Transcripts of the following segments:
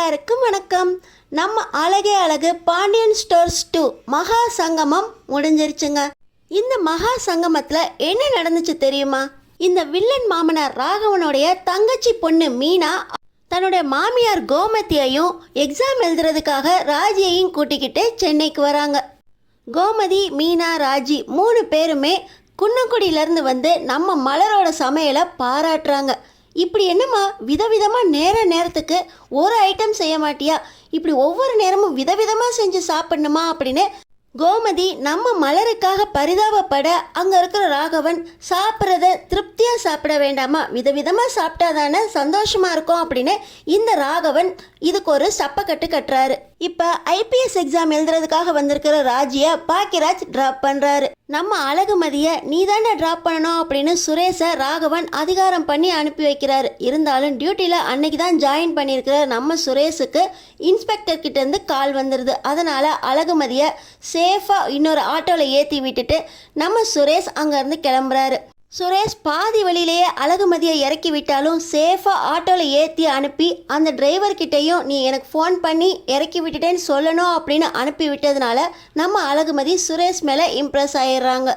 எல்லாருக்கும் வணக்கம். நம்ம அழகே அழகு பாண்டியன் ஸ்டோர்ஸ் 2 மகா சங்கமம் முடிஞ்சிருச்சுங்க. இந்த மகா சங்கமத்துல என்ன நடந்துச்சு தெரியுமா? இந்த வில்லன் மாமனார் ராகவனுடைய தங்கச்சி பொண்ணு மீனா தன்னுடைய மாமியார் கோமதியையும் எக்ஸாம் எழுதுறதுக்காக ராஜியையும் கூட்டிக்கிட்டு சென்னைக்கு வராங்க. கோமதி, மீனா, ராஜி 3 பேருமே குன்னக்குடியிலேருந்து வந்து நம்ம மலரோட சமையலை பாராட்டுறாங்க. இப்படி என்னம்மா விதவிதமாக நேரத்துக்கு ஒரு ஐட்டம் செய்ய மாட்டியா, இப்படி ஒவ்வொரு நேரமும் விதவிதமாக செஞ்சு சாப்பிடணுமா அப்படின்னு கோமதி நம்ம மலருக்காக பரிதாபப்பட, அங்கே இருக்கிற ராகவன் சாப்பிட்றத திருப்தியாக சாப்பிட வேண்டாமா, விதவிதமாக சாப்பிட்டா தானே சந்தோஷமாக இருக்கும் அப்படின்னு இந்த ராகவன் இதுக்கு ஒரு சப்பக்கட்டு கட்டுறாரு. இப்போ ஐபிஎஸ் எக்ஸாம் எழுதுறதுக்காக வந்திருக்கிற ராஜியை பாக்கியராஜ் ட்ராப் பண்ணுறாரு. நம்ம அழகுமதியை நீ தானே ட்ராப் பண்ணணும் அப்படின்னு சுரேஷை ராகவன் அதிகாரம் பண்ணி அனுப்பி வைக்கிறாரு. இருந்தாலும் டியூட்டியில் அன்னைக்கு தான் ஜாயின் பண்ணியிருக்கிற நம்ம சுரேஷுக்கு இன்ஸ்பெக்டர் கிட்டேருந்து கால் வந்துடுது. அதனால் அழகுமதியை சேஃபாக இன்னொரு ஆட்டோவில் ஏற்றி விட்டுட்டு நம்ம சுரேஷ் அங்கேருந்து கிளம்புறாரு. சுரேஷ் பாதி வழியிலேயே அழகுமதியை இறக்கி விட்டாலும் சேஃபாக ஆட்டோவில் ஏற்றி அனுப்பி அந்த டிரைவர்கிட்டையும் நீ எனக்கு ஃபோன் பண்ணி இறக்கி விட்டுட்டேன்னு சொல்லணும் அப்படின்னு அனுப்பி விட்டதுனால நம்ம அழகுமதி சுரேஷ் மேலே இம்ப்ரெஸ் ஆயிடுறாங்க.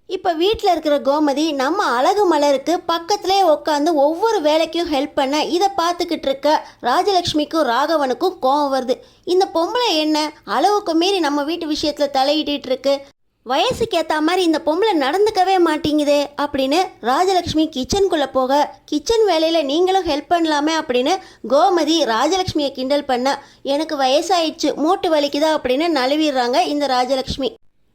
இப்போ வீட்டில் இருக்கிற கோமதி நம்ம அழகு மலருக்கு பக்கத்துலேயே உட்காந்து ஒவ்வொரு வேலைக்கும் ஹெல்ப் பண்ண இதை பார்த்துக்கிட்டு இருக்க ராஜலக்ஷ்மிக்கும் ராகவனுக்கும் கோவம் வருது. இந்த பொம்பளை என்ன அளவுக்கு மீறி நம்ம வீட்டு விஷயத்தில் தலையிட்டு இருக்கு, வயசுக்கு ஏற்ற மாதிரி இந்த பொம்பளை நடந்துக்கவே மாட்டேங்குதே அப்படின்னு ராஜலக்ஷ்மி கிச்சனுக்குள்ளே போக, கிச்சன் வேலையில் நீங்களும் ஹெல்ப் பண்ணலாமே அப்படின்னு கோமதி ராஜலக்ஷ்மியை கிண்டல் பண்ண, எனக்கு வயசாயிடுச்சு மூட்டு வலிக்குதா அப்படின்னு நழுவிடுறாங்க இந்த ராஜலக்ஷ்மி.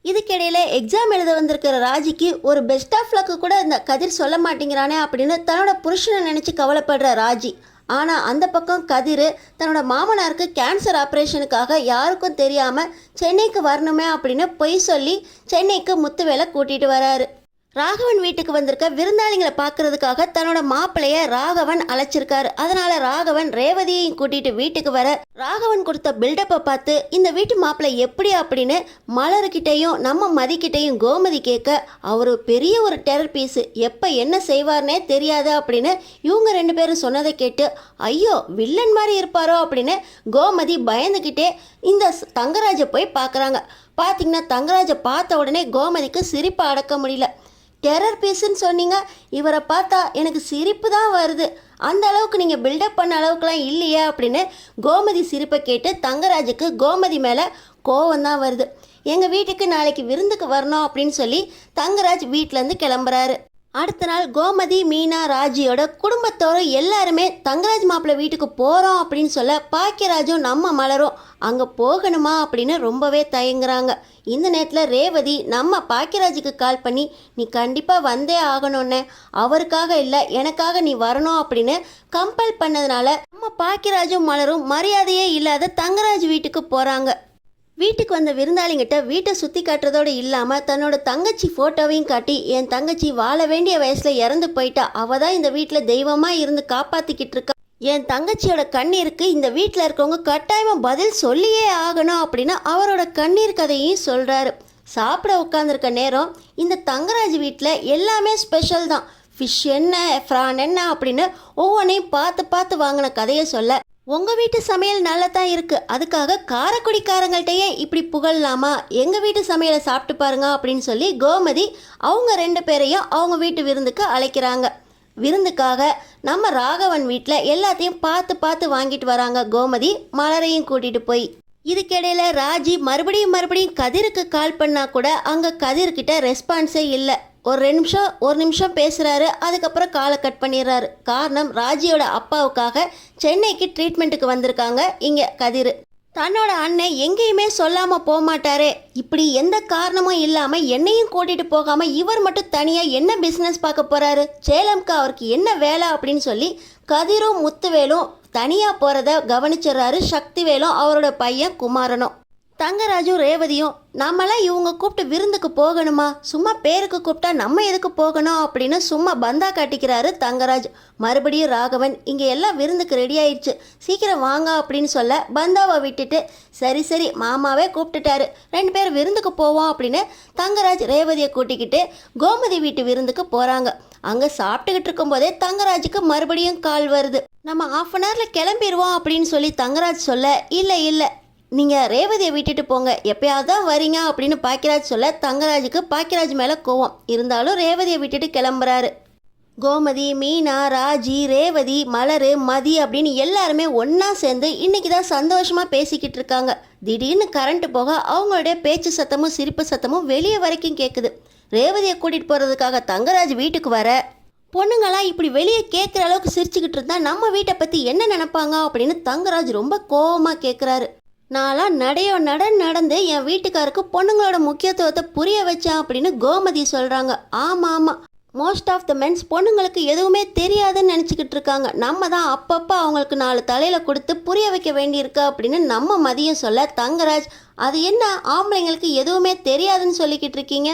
இதுக்கிடையில் எக்ஸாம் எழுத வந்திருக்கிற ராஜிக்கு ஒரு பெஸ்ட் ஆஃப் லக்கு கூட இந்த கதிர் சொல்ல மாட்டேங்கிறானே அப்படின்னு தன்னோட புருஷனை நினச்சி கவலைப்படுற ராஜி. ஆனால் அந்த பக்கம் கதிர் தன்னோட மாமனாருக்கு கேன்சர் ஆப்ரேஷனுக்காக யாருக்கும் தெரியாமல் சென்னைக்கு வரணுமே அப்படின்னு பொய் சொல்லி சென்னைக்கு முத்துவேலை கூட்டிகிட்டு வராரு. ராகவன் வீட்டுக்கு வந்திருக்க விருந்தாளிங்களை பார்க்கறதுக்காக தன்னோட மாப்பிள்ளைய ராகவன் அழைச்சிருக்காரு. அதனால ராகவன் ரேவதியையும் கூட்டிட்டு வீட்டுக்கு வர, ராகவன் கொடுத்த பில்டப்பை பார்த்து இந்த வீட்டு மாப்பிள்ளை எப்படி அப்படின்னு மலர்கிட்டையும் நம்ம மதிக்கிட்டையும் கோமதி கேட்க, அவர் பெரிய ஒரு டெரர் பீஸு, எப்போ என்ன செய்வார்னே தெரியாது அப்படின்னு இவங்க 2 பேரும் சொன்னதை கேட்டு, ஐயோ வில்லன் மாதிரி இருப்பாரோ அப்படின்னு கோமதி பயந்துக்கிட்டே இந்த தங்கராஜை போய் பார்க்குறாங்க. பார்த்தீங்கன்னா தங்கராஜை பார்த்த உடனே கோமதிக்கு சிரிப்பை அடக்க முடியல. டெரர் பீஸுன்னு சொன்னீங்க, இவரை பார்த்தா எனக்கு சிரிப்பு தான் வருது, அந்த அளவுக்கு நீங்கள் பில்டப் பண்ண அளவுக்குலாம் இல்லையே அப்படின்னு கோமதி சிரிப்பை கேட்டு தங்கராஜுக்கு கோமதி மேலே கோவம் தான் வருது. எங்கள் வீட்டுக்கு நாளைக்கு விருந்துக்கு வரணும் அப்படின்னு சொல்லி தங்கராஜ் வீட்டிலேருந்து கிளம்புறாரு. அடுத்த நாள் கோமதி, மீனா, ராஜியோட குடும்பத்தோடு எல்லாருமே தங்கராஜ் மாப்பிள்ளை வீட்டுக்கு போகிறோம் அப்படின்னு சொல்ல, பாக்கியராஜும் நம்ம மலரும் அங்கே போகணுமா அப்படின்னு ரொம்பவே தயங்குறாங்க. இந்த நேரத்தில் ரேவதி நம்ம பாக்கியராஜுக்கு கால் பண்ணி, நீ கண்டிப்பாக வந்தே ஆகணும்னு, அவருக்காக இல்லை எனக்காக நீ வரணும் அப்படின்னு கம்பல் பண்ணதுனால நம்ம பாக்கியராஜும் மலரும் மரியாதையே இல்லாத தங்கராஜ் வீட்டுக்கு போகிறாங்க. வீட்டுக்கு வந்த விருந்தாளிங்கிட்ட வீட்டை சுற்றி காட்டுறதோடு இல்லாமல் தன்னோட தங்கச்சி ஃபோட்டோவையும் காட்டி, என் தங்கச்சி வாழ வேண்டிய வயசில் இறந்து போயிட்டா, அவள் தான் இந்த வீட்டில் தெய்வமாக இருந்து காப்பாற்றிக்கிட்டு இருக்கா, என் தங்கச்சியோட கண்ணீருக்கு இந்த வீட்டில் இருக்கவங்க கட்டாயமாக பதில் சொல்லியே ஆகணும் அப்படின்னு அவரோட கண்ணீர் கதையும் சொல்கிறாரு. சாப்பிட உட்காந்துருக்க நேரம் இந்த தங்கராஜ் வீட்டில் எல்லாமே ஸ்பெஷல் தான், ஃபிஷ் என்ன ஃப்ரான் என்ன அப்படின்னு ஒவ்வொன்றையும் பார்த்து பார்த்து வாங்கின கதையை சொல்ல, உங்கள் வீட்டு சமையல் நல்லா தான் இருக்குது, அதுக்காக காரைக்குடிக்காரங்கள்ட்டையே இப்படி புகழலாமா, எங்கள் வீட்டு சமையலை சாப்பிட்டு பாருங்க அப்படின்னு சொல்லி கோமதி அவங்க 2 பேரையும் அவங்க வீட்டு விருந்துக்கு அழைக்கிறாங்க. விருந்துக்காக நம்ம ராகவன் வீட்டில் எல்லாத்தையும் பார்த்து பார்த்து வாங்கிட்டு வராங்க கோமதி, மலரையும் கூட்டிகிட்டு போய். இதுக்கிடையில் ராஜி மறுபடியும் கதிருக்கு கால் பண்ணால் கூட அங்கே கதிர்கிட்ட ரெஸ்பான்ஸே இல்லை. ஒரு நிமிஷம் பேசுகிறாரு, அதுக்கப்புறம் காலை கட் பண்ணிடுறாரு. காரணம் ராஜியோட அப்பாவுக்காக சென்னைக்கு ட்ரீட்மெண்ட்டுக்கு வந்திருக்காங்க இங்கே கதிர். தன்னோட அண்ணன் எங்கேயுமே சொல்லாமல் போகமாட்டாரே, இப்படி எந்த காரணமும் இல்லாமல் என்னையும் கூட்டிகிட்டு போகாமல் இவர் மட்டும் தனியாக என்ன பிஸ்னஸ் பார்க்க போகிறாரு, சேலம்க்கு அவருக்கு என்ன வேலை அப்படின்னு சொல்லி கதிரும் முத்துவேலும் தனியாக போகிறத கவனிச்சிடுறாரு சக்திவேலும் அவரோட பையன் குமாரனும். தங்கராஜும் ரேவதியும் நம்மளாம் இவங்க கூப்பிட்டு விருந்துக்கு போகணுமா, சும்மா பேருக்கு கூப்பிட்டா நம்ம எதுக்கு போகணும் அப்படின்னு சும்மா பந்தா காட்டிக்கிறாரு தங்கராஜ். மறுபடியும் ராகவன் இங்கே எல்லாம் விருந்துக்கு ரெடி ஆயிடுச்சு, சீக்கிரம் வாங்க அப்படின்னு சொல்ல பந்தாவை விட்டுட்டு சரி சரி மாமாவே கூப்பிட்டுட்டாரு, 2 பேர் விருந்துக்கு போவோம் அப்படின்னு தங்கராஜ் ரேவதியை கூட்டிக்கிட்டு கோமதி வீட்டு விருந்துக்கு போகிறாங்க. அங்கே சாப்பிட்டுக்கிட்டு இருக்கும்போதே தங்கராஜுக்கு மறுபடியும் கால் வருது. நம்ம 1/2 hourல கிளம்பிடுவோம் அப்படின்னு சொல்லி தங்கராஜ் சொல்ல இல்லை இல்லை நீங்கள் ரேவதியை விட்டுட்டு போங்க, எப்பயாவது தான் வரீங்க அப்படின்னு பாக்கியராஜ் சொல்ல தங்கராஜுக்கு பாக்கியராஜ் மேலே கோவம் இருந்தாலும் ரேவதியை விட்டுட்டு கிளம்புறாரு. கோமதி, மீனா, ராஜி, ரேவதி, மலர், மதி அப்படின்னு எல்லாருமே ஒன்றா சேர்ந்து இன்றைக்கி தான் சந்தோஷமாக பேசிக்கிட்டு இருக்காங்க. திடீர்னு கரண்ட் போக அவங்களுடைய பேச்சு சத்தமும் சிரிப்பு சத்தமும் வெளியே வரைக்கும் கேட்குது. ரேவதியை கூட்டிகிட்டு போகிறதுக்காக தங்கராஜ் வீட்டுக்கு வர பொண்ணுங்களாம் இப்படி வெளியே கேட்குற அளவுக்கு சிரிச்சுக்கிட்டு இருந்தா நம்ம வீட்டை பற்றி என்ன நினைப்பாங்க அப்படின்னு தங்கராஜ் ரொம்ப கோவமாக கேட்குறாரு. நான்லாம் நடந்து என் வீட்டுக்காருக்கு பொண்ணுங்களோட முக்கியத்துவத்தை புரிய வச்சேன் அப்படின்னு கோமதி சொல்கிறாங்க. ஆமாம் ஆமாம், மோஸ்ட் ஆஃப் த மென்ஸ் பொண்ணுங்களுக்கு எதுவுமே தெரியாதுன்னு நினச்சிக்கிட்டு இருக்காங்க. நம்ம தான் அப்பப்போ அவங்களுக்கு 4 தலையில் கொடுத்து புரிய வைக்க வேண்டியிருக்கு அப்படின்னு நம்ம மதியம் சொல்ல தங்கராஜ் அது என்ன ஆம்பளைங்களுக்கு எதுவுமே தெரியாதுன்னு சொல்லிக்கிட்டு இருக்கீங்க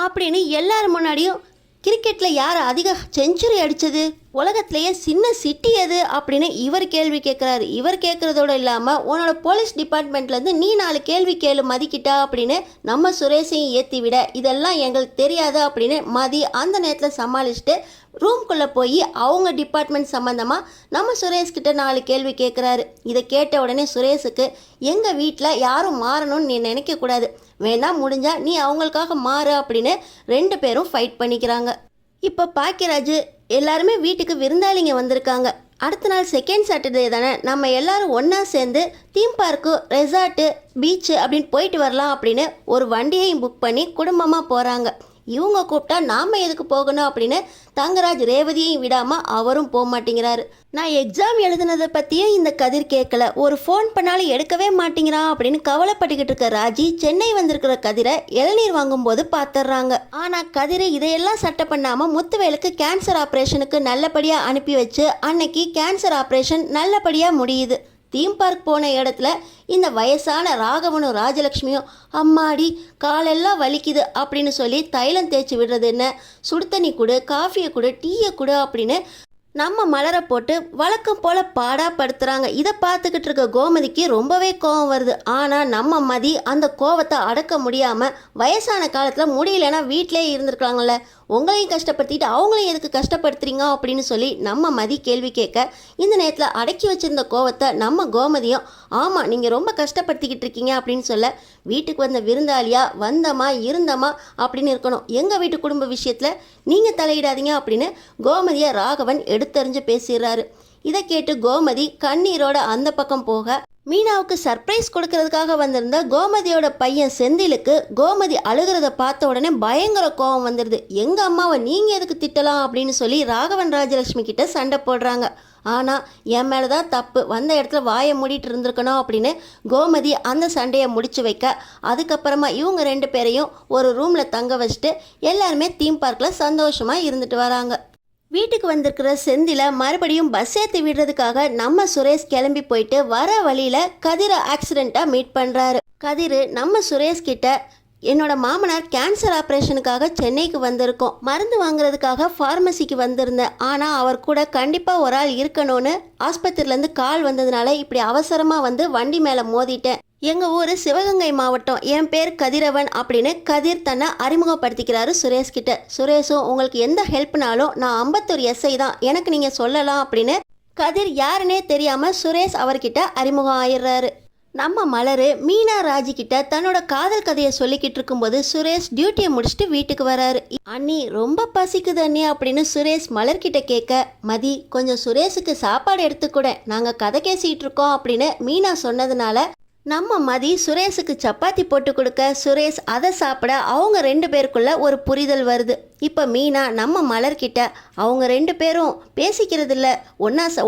அப்படின்னு எல்லாரும் முன்னாடியும் கிரிக்கெட்டில் யார் அதிக செஞ்சுரி அடித்தது, உலகத்திலேயே சின்ன சிட்டி எது அப்படின்னு இவர் கேள்வி கேட்குறாரு. இவர் கேட்குறதோடு இல்லாமல் உன்னோட போலீஸ் டிபார்ட்மெண்ட்லேருந்து நீ 4 கேள்வி கேளு மதிக்கிட்டா அப்படின்னு நம்ம சுரேஷையும் ஏற்றி விட இதெல்லாம் எங்களுக்கு தெரியாது அப்படின்னு மதி அந்த நேரத்தில் சமாளிச்சுட்டு ரூம்குள்ளே போய் அவங்க டிபார்ட்மெண்ட் சம்மந்தமாக நம்ம சுரேஷ்கிட்ட 4 கேள்வி கேட்குறாரு. இதை கேட்ட உடனே சுரேஷுக்கு எங்கள் வீட்டில் யாரும் மாறணும்னு நீ நினைக்கக்கூடாது, வேணா முடிஞ்சா நீ அவங்களுக்காக மாறு அப்படின்னு 2 பேரும் ஃபைட் பண்ணிக்கிறாங்க. இப்போ பாக்கியராஜ் எல்லாருமே வீட்டுக்கு விருந்தாளிங்க வந்திருக்காங்க. அடுத்த நாள் செகண்ட் சாட்டர்டே தானே, நம்ம எல்லாரும் ஒன்றா சேர்ந்து தீம் பார்க்கு, ரெசார்ட்டு, பீச்சு அப்படின்னு போயிட்டு வரலாம் அப்படின்னு ஒரு வண்டியையும் புக் பண்ணி குடும்பமாக போகிறாங்க. இவங்க கூப்பிட்டா நாம் எதுக்கு போகணும் அப்படின்னு தங்கராஜ் ரேவதியையும் விடாமல் அவரும் போக மாட்டேங்கிறாரு. நான் எக்ஸாம் எழுதுனதை பற்றியும் இந்த கதிர் கேட்கல, ஒரு ஃபோன் பண்ணாலும் எடுக்கவே மாட்டேங்கிறான் அப்படின்னு கவலைப்பட்டுக்கிட்டு இருக்க ராஜி சென்னை வந்திருக்கிற கதிரை இளநீர் வாங்கும்போது பார்த்துடுறாங்க. ஆனால் கதிர் இதையெல்லாம் சட்டை பண்ணாமல் முத்துவேலுக்கு கேன்சர் ஆப்ரேஷனுக்கு நல்லபடியாக அனுப்பி வச்சு அன்னைக்கு கேன்சர் ஆப்ரேஷன் நல்லபடியாக முடியுது. தீம் பார்க் போன இடத்துல இந்த வயசான ராகவனும் ராஜலக்ஷ்மியும் அம்மாடி காலெல்லாம் வலிக்குது அப்படின்னு சொல்லி தைலம் தேய்ச்சி விடுறது என்ன, சுடுதண்ணி கொடு, காஃபியை கொடு, டீயை கொடு அப்படின்னு நம்ம மலரை போட்டு வழக்கம் போல் பாடாப்படுத்துகிறாங்க. இதை பார்த்துக்கிட்டு இருக்க கோமதிக்கு ரொம்பவே கோவம் வருது. ஆனால் நம்ம மதி அந்த கோவத்தை அடக்க முடியாமல் வயசான காலத்தில் முடியலன்னா வீட்டிலே இருந்திருக்கலாங்கள்ல, உங்களையும் கஷ்டப்படுத்திட்டு அவங்களையும் எதுக்கு கஷ்டப்படுத்துறீங்க அப்படின்னு சொல்லி நம்ம மதி கேள்வி கேட்க இந்த நேரத்தில் அடக்கி வச்சிருந்த கோவத்தை நம்ம கோமதியும் ஆமாம் நீங்கள் ரொம்ப கஷ்டப்படுத்திக்கிட்டு இருக்கீங்க அப்படின்னு சொல்ல வீட்டுக்கு வந்த விருந்தாளியா வந்தமா இருந்தமா அப்படின்னு இருக்கணும், எங்கள் வீட்டு குடும்ப விஷயத்தில் நீங்கள் தலையிடாதீங்க அப்படின்னு கோமதியை ராகவன் எடுத்தறிஞ்சு பேசிடுறாரு. இதை கேட்டு கோமதி கண்ணீரோட அந்த பக்கம் போக மீனாவுக்கு சர்ப்ரைஸ் கொடுக்கறதுக்காக வந்திருந்த கோமதியோட பையன் செந்திலுக்கு கோமதி அழுகிறத பார்த்த உடனே பயங்கர கோபம் வந்துடுது. எங்கள் அம்மாவை நீங்கள் எதுக்கு திட்டலாம் அப்படின்னு சொல்லி ராகவன் ராஜலட்சுமி கிட்ட சண்டை போடுறாங்க. ஆனால் என் மேலே தான் தப்பு, வந்த இடத்துல வாயை மூடிட்டு இருந்திருக்கணும் அப்படின்னு கோமதி அந்த சண்டையை முடிச்சு வைக்க அதுக்கப்புறமா இவங்க 2 பேரையும் ஒரு ரூமில் தங்க வச்சுட்டு எல்லாருமே தீம் பார்க்கில் சந்தோஷமாக இருந்துட்டு வராங்க. வீட்டுக்கு வந்திருக்கிற செந்தில மறுபடியும் பஸ் ஏற்றி விடுறதுக்காக நம்ம சுரேஷ் கிளம்பி போயிட்டு வர வழியில் கதிரை ஆக்சிடெண்ட்டாக மீட் பண்ணுறாரு. கதிர் நம்ம சுரேஷ் கிட்ட என்னோட மாமனார் கேன்சர் ஆப்ரேஷனுக்காக சென்னைக்கு வந்திருக்கோம், மருந்து வாங்குறதுக்காக ஃபார்மசிக்கு வந்திருந்தேன், ஆனால் அவர் கூட கண்டிப்பாக ஒரு ஆள் இருக்கணும்னு ஆஸ்பத்திரியிலேருந்து கால் வந்ததுனால இப்படி அவசரமாக வந்து வண்டி மேலே மோதிட்டேன். எங்கள் ஊர் சிவகங்கை மாவட்டம், என் பேர் கதிரவன் அப்படின்னு கதிர் தன்னை அறிமுகப்படுத்திக்கிறாரு சுரேஷ் கிட்ட. சுரேஷும் உங்களுக்கு எந்த ஹெல்ப்னாலும் நான் 51 SI தான், எனக்கு நீங்கள் சொல்லலாம் அப்படின்னு கதிர் யாருன்னே தெரியாமல் சுரேஷ் அவர்கிட்ட அறிமுகம் ஆயிடுறாரு. நம்ம மலர் மீனா ராஜி கிட்ட தன்னோட காதல் கதையை சொல்லிக்கிட்டு இருக்கும்போது சுரேஷ் டியூட்டியை முடிச்சுட்டு வீட்டுக்கு வராரு. அண்ணி ரொம்ப பசிக்குது அண்ணி அப்படின்னு சுரேஷ் மலர்கிட்ட கேட்க மதி கொஞ்சம் சுரேஷுக்கு சாப்பாடு எடுத்துக்கூட, நாங்கள் கதை பேசிகிட்டு இருக்கோம் அப்படின்னு மீனா சொன்னதுனால நம்ம மதி சுரேஷுக்கு சப்பாத்தி போட்டு கொடுக்க சுரேஷ் அதை சாப்பிட அவங்க 2 பேருக்குள்ள ஒரு புரிதல் வருது. இப்போ மீனா நம்ம மலர்கிட்ட அவங்க 2 பேரும் பேசிக்கிறது இல்லை,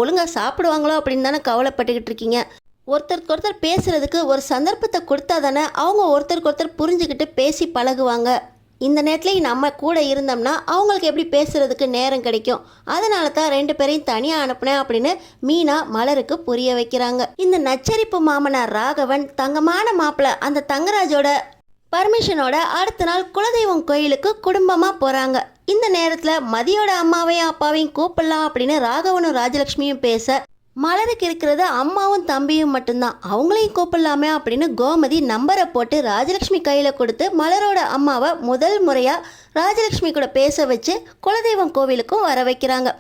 ஒழுங்காக சாப்பிடுவாங்களோ அப்படின்னு தானே கவலைப்பட்டுக்கிட்டு இருக்கீங்க, ஒருத்தருக்கு ஒருத்தர் பேசுகிறதுக்கு ஒரு சந்தர்ப்பத்தை கொடுத்தா தானே அவங்க ஒருத்தருக்கு ஒருத்தர் புரிஞ்சுக்கிட்டு பேசி பழகுவாங்க, இந்த நேரத்துலையும் நம்ம கூட இருந்தோம்னா அவங்களுக்கு எப்படி பேசுறதுக்கு நேரம் கிடைக்கும், அதனால தான் 2 பேரையும் தனியாக அனுப்புனேன் அப்படின்னு மீனா மலருக்கு புரிய வைக்கிறாங்க. இந்த நச்சரிப்பு மாமனார் ராகவன் தங்கமான மாப்பிள்ளை அந்த தங்கராஜோட பர்மிஷனோட அடுத்த நாள் குலதெய்வம் கோயிலுக்கு குடும்பமாக போகிறாங்க. இந்த நேரத்தில் மதியோட அம்மாவையும் அப்பாவையும் கூப்பிடலாம் அப்படின்னு ராகவனும் ராஜலட்சுமியும் பேச, மலருக்கு இருக்கிறது அம்மாவும் தம்பியும் மட்டும்தான், அவங்களையும் கூப்பிடலாமே அப்படின்னு கோமதி நம்பரை போட்டு ராஜலட்சுமி கையில் கொடுத்து மலரோட அம்மாவை முதல் முறையாக ராஜலட்சுமி கூட பேச வச்சு குலதெய்வம் கோவிலுக்கும் வர வைக்கிறாங்க.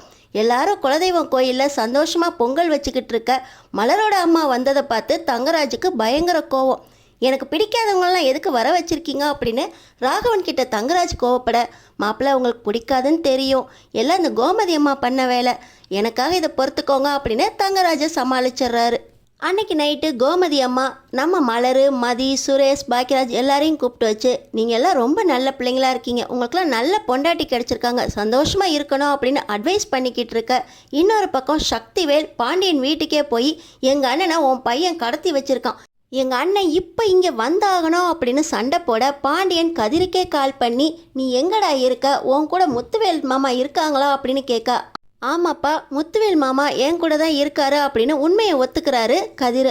எல்லாரும் குலதெய்வம் கோயிலில் சந்தோஷமாக பொங்கல் வச்சுக்கிட்டு இருக்க மலரோட அம்மா வந்ததை பார்த்து தங்கராஜுக்கு பயங்கர கோவம். எனக்கு பிடிக்காதவங்களெலாம் எதுக்கு வர வச்சுருக்கீங்க அப்படின்னு ராகவன் கிட்ட தங்கராஜ் கோவப்பட, மாப்பிள்ளை உங்களுக்கு பிடிக்காதுன்னு தெரியும், எல்லாம் இந்த கோமதி அம்மா பண்ண வேலை, எனக்காக இதை பொறுத்துக்கோங்க அப்படின்னு தங்கராஜை சமாளிச்சிடுறாரு. அன்னைக்கு நைட்டு கோமதி அம்மா நம்ம மலர், மதி, சுரேஷ், பாக்கியராஜ் எல்லாரையும் கூப்பிட்டு வச்சு, நீங்கள் எல்லாம் ரொம்ப நல்ல பிள்ளைங்களா இருக்கீங்க, உங்களுக்குலாம் நல்ல பொண்டாட்டி கிடச்சிருக்காங்க, சந்தோஷமாக இருக்கணும் அப்படின்னு அட்வைஸ் பண்ணிக்கிட்டு இருக்க, இன்னொரு பக்கம் சக்திவேல் பாண்டியன் வீட்டுக்கே போய் எங்கள் அண்ணனை உன் பையன் கடத்தி வச்சுருக்கான், எங்கள் அண்ணன் இப்போ இங்கே வந்தாகணும் அப்படின்னு சண்டை போட, பாண்டியன் கதிருக்கே கால் பண்ணி நீ எங்கடா இருக்க, உன் கூட முத்துவேல் மாமா இருக்காங்களா அப்படின்னு கேட்க, ஆமாப்பா முத்துவேல் மாமா என் கூட தான் இருக்காரு அப்படின்னு உண்மையை ஒத்துக்கிறாரு கதிர்.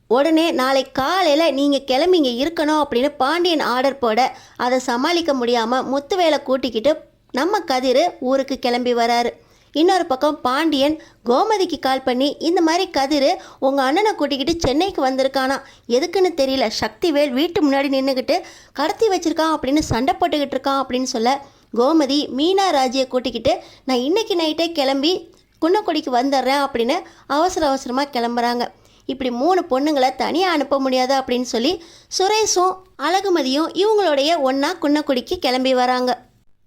உடனே நாளை காலையில் நீங்கள் கிளம்பி இங்கே இருக்கணும் அப்படின்னு பாண்டியன் ஆர்டர் போட, அதை சமாளிக்க முடியாமல் முத்துவேலை கூட்டிக்கிட்டு நம்ம கதிர் ஊருக்கு கிளம்பி வராரு. இன்னொரு பக்கம் பாண்டியன் கோமதிக்கு கால் பண்ணி, இந்த மாதிரி கதிர் உங்கள் அண்ணனை கூட்டிக்கிட்டு சென்னைக்கு வந்திருக்கானா, எதுக்குன்னு தெரியல, சக்திவேல் வீட்டு முன்னாடி நின்றுக்கிட்டு கடத்தி வச்சிருக்கான் அப்படின்னு சண்டை போட்டுக்கிட்டு இருக்கான் அப்படின்னு சொல்ல, கோமதி மீனா ராஜியை கூட்டிக்கிட்டு நான் இன்னைக்கு நைட்டே கிளம்பி குன்னக்குடிக்கு வந்துடுறேன் அப்படின்னு அவசரமாக கிளம்புறாங்க. இப்படி 3 பொண்ணுங்களை தனியாக அனுப்ப முடியாது அப்படின்னு சொல்லி சுரேஷும் அழகுமதியும் இவங்களோடைய ஒன்றா குன்னக்குடிக்கு கிளம்பி வராங்க.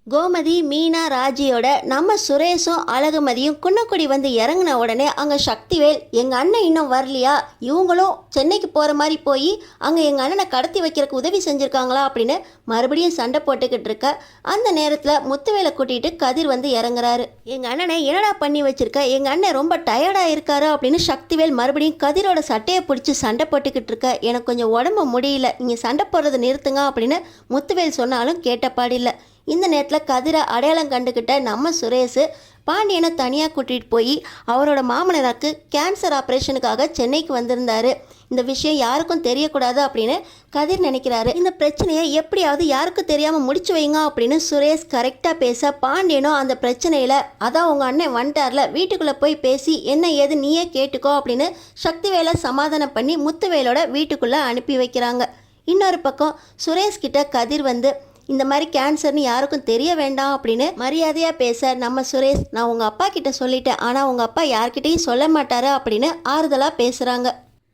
கோமதி, மீனா, ராஜியோட நம்ம சுரேஷும் அழகுமதியும் குன்னக்குடி வந்து இறங்கின உடனே அங்கே சக்திவேல் எங்கள் அண்ணன் இன்னும் வரலையா, இவங்களும் சென்னைக்கு போகிற மாதிரி போய் அங்கே எங்கள் அண்ணனை கடத்தி வைக்கிறதுக்கு உதவி செஞ்சுருக்காங்களா அப்படின்னு மறுபடியும் சண்டை போட்டுக்கிட்டு இருக்க, அந்த நேரத்தில் முத்துவேலை கூட்டிகிட்டு கதிர் வந்து இறங்குறாரு. எங்கள் அண்ணனை என்னடா பண்ணி வச்சிருக்க, எங்கள் அண்ணன் ரொம்ப டயர்டாக இருக்காரு அப்படின்னு சக்திவேல் மறுபடியும் கதிரோட சட்டையை பிடிச்சி சண்டை போட்டுக்கிட்டு இருக்க, எனக்கு கொஞ்சம் உடம்பு முடியல, நீங்கள் சண்டை போடுறதை நிறுத்துங்க அப்படின்னு முத்துவேல் சொன்னாலும் கேட்டப்பாடில்லை. இந்த நேரத்தில் கதிரை அடையாளம் கண்டுக்கிட்ட நம்ம சுரேஷ் பாண்டியனை தனியாக கூட்டிகிட்டு போய் அவரோட மாமனருக்கு கேன்சர் ஆப்ரேஷனுக்காக சென்னைக்கு வந்திருந்தாரு. இந்த விஷயம் யாருக்கும் தெரியக்கூடாது அப்படின்னு கதிர் நினைக்கிறாரு. இந்த பிரச்சனையை எப்படியாவது யாருக்கும் தெரியாமல் முடிச்சு வைங்க அப்படின்னு சுரேஷ் கரெக்டாக பேச, பாண்டியனும் அந்த பிரச்சனையில் அதான் உங்கள் அண்ணன் வந்துட்டார்ல, வீட்டுக்குள்ளே போய் பேசி என்ன ஏது நீயே கேட்டுக்கோ அப்படின்னு சக்திவேலை சமாதானம் பண்ணி முத்துவேலோட வீட்டுக்குள்ளே அனுப்பி வைக்கிறாங்க. இன்னொரு பக்கம் சுரேஷ் கிட்ட கதிர் வந்து இந்த மாதிரி கேன்சர்னு யாருக்கும் தெரிய வேண்டாம் அப்படின்னு மரியாதையாக பேச, நம்ம சுரேஷ் நான் உங்கள் அப்பா கிட்ட சொல்லிட்டேன், ஆனால் உங்கள் அப்பா யார்கிட்டையும் சொல்ல மாட்டாரு அப்படின்னு ஆறுதலாக பேசுகிறாங்க.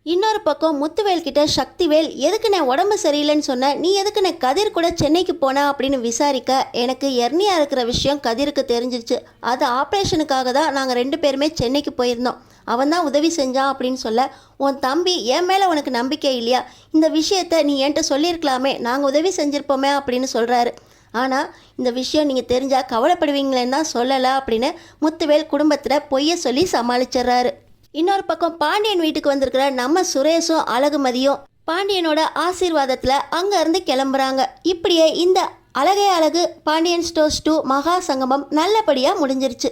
இன்னொரு பக்கம் முத்துவேல் கிட்ட சக்திவேல் எதுக்கு நான் உடம்பு சரியில்லைன்னு சொன்ன, நீ எதுக்கு நான் கதிர் கூட சென்னைக்கு போனா அப்படின்னு விசாரிக்க, எனக்கு எர்னியா இருக்கிற விஷயம் கதிருக்கு தெரிஞ்சிருச்சு, அது ஆப்ரேஷனுக்காக தான் நாங்கள் 2 பேருமே சென்னைக்கு போயிருந்தோம், அவன் தான் உதவி செஞ்சான் அப்படின்னு சொல்ல, உன் தம்பி என் மேலே உனக்கு நம்பிக்கை இல்லையா, இந்த விஷயத்த நீ என்கிட்ட சொல்லியிருக்கலாமே, நாங்கள் உதவி செஞ்சுருப்போமே அப்படின்னு சொல்கிறாரு. ஆனால் இந்த விஷயம் நீங்கள் தெரிஞ்சால் கவலைப்படுவீங்களேன்னு தான் சொல்லலை அப்படின்னு முத்துவேல் குடும்பத்தில் பொய்யை சொல்லி சமாளிச்சிட்றாரு. இன்னொரு பக்கம் பாண்டியன் வீட்டுக்கு வந்திருக்கிற நம்ம சுரேஷும் அழகுமதியும் பாண்டியனோட ஆசீர்வாதத்தில் அங்கேருந்து கிளம்புறாங்க. இப்படியே இந்த அழகே அழகு பாண்டியன் ஸ்டோர்ஸ் 2 மகா சங்கமம் நல்லபடியாக முடிஞ்சிருச்சு.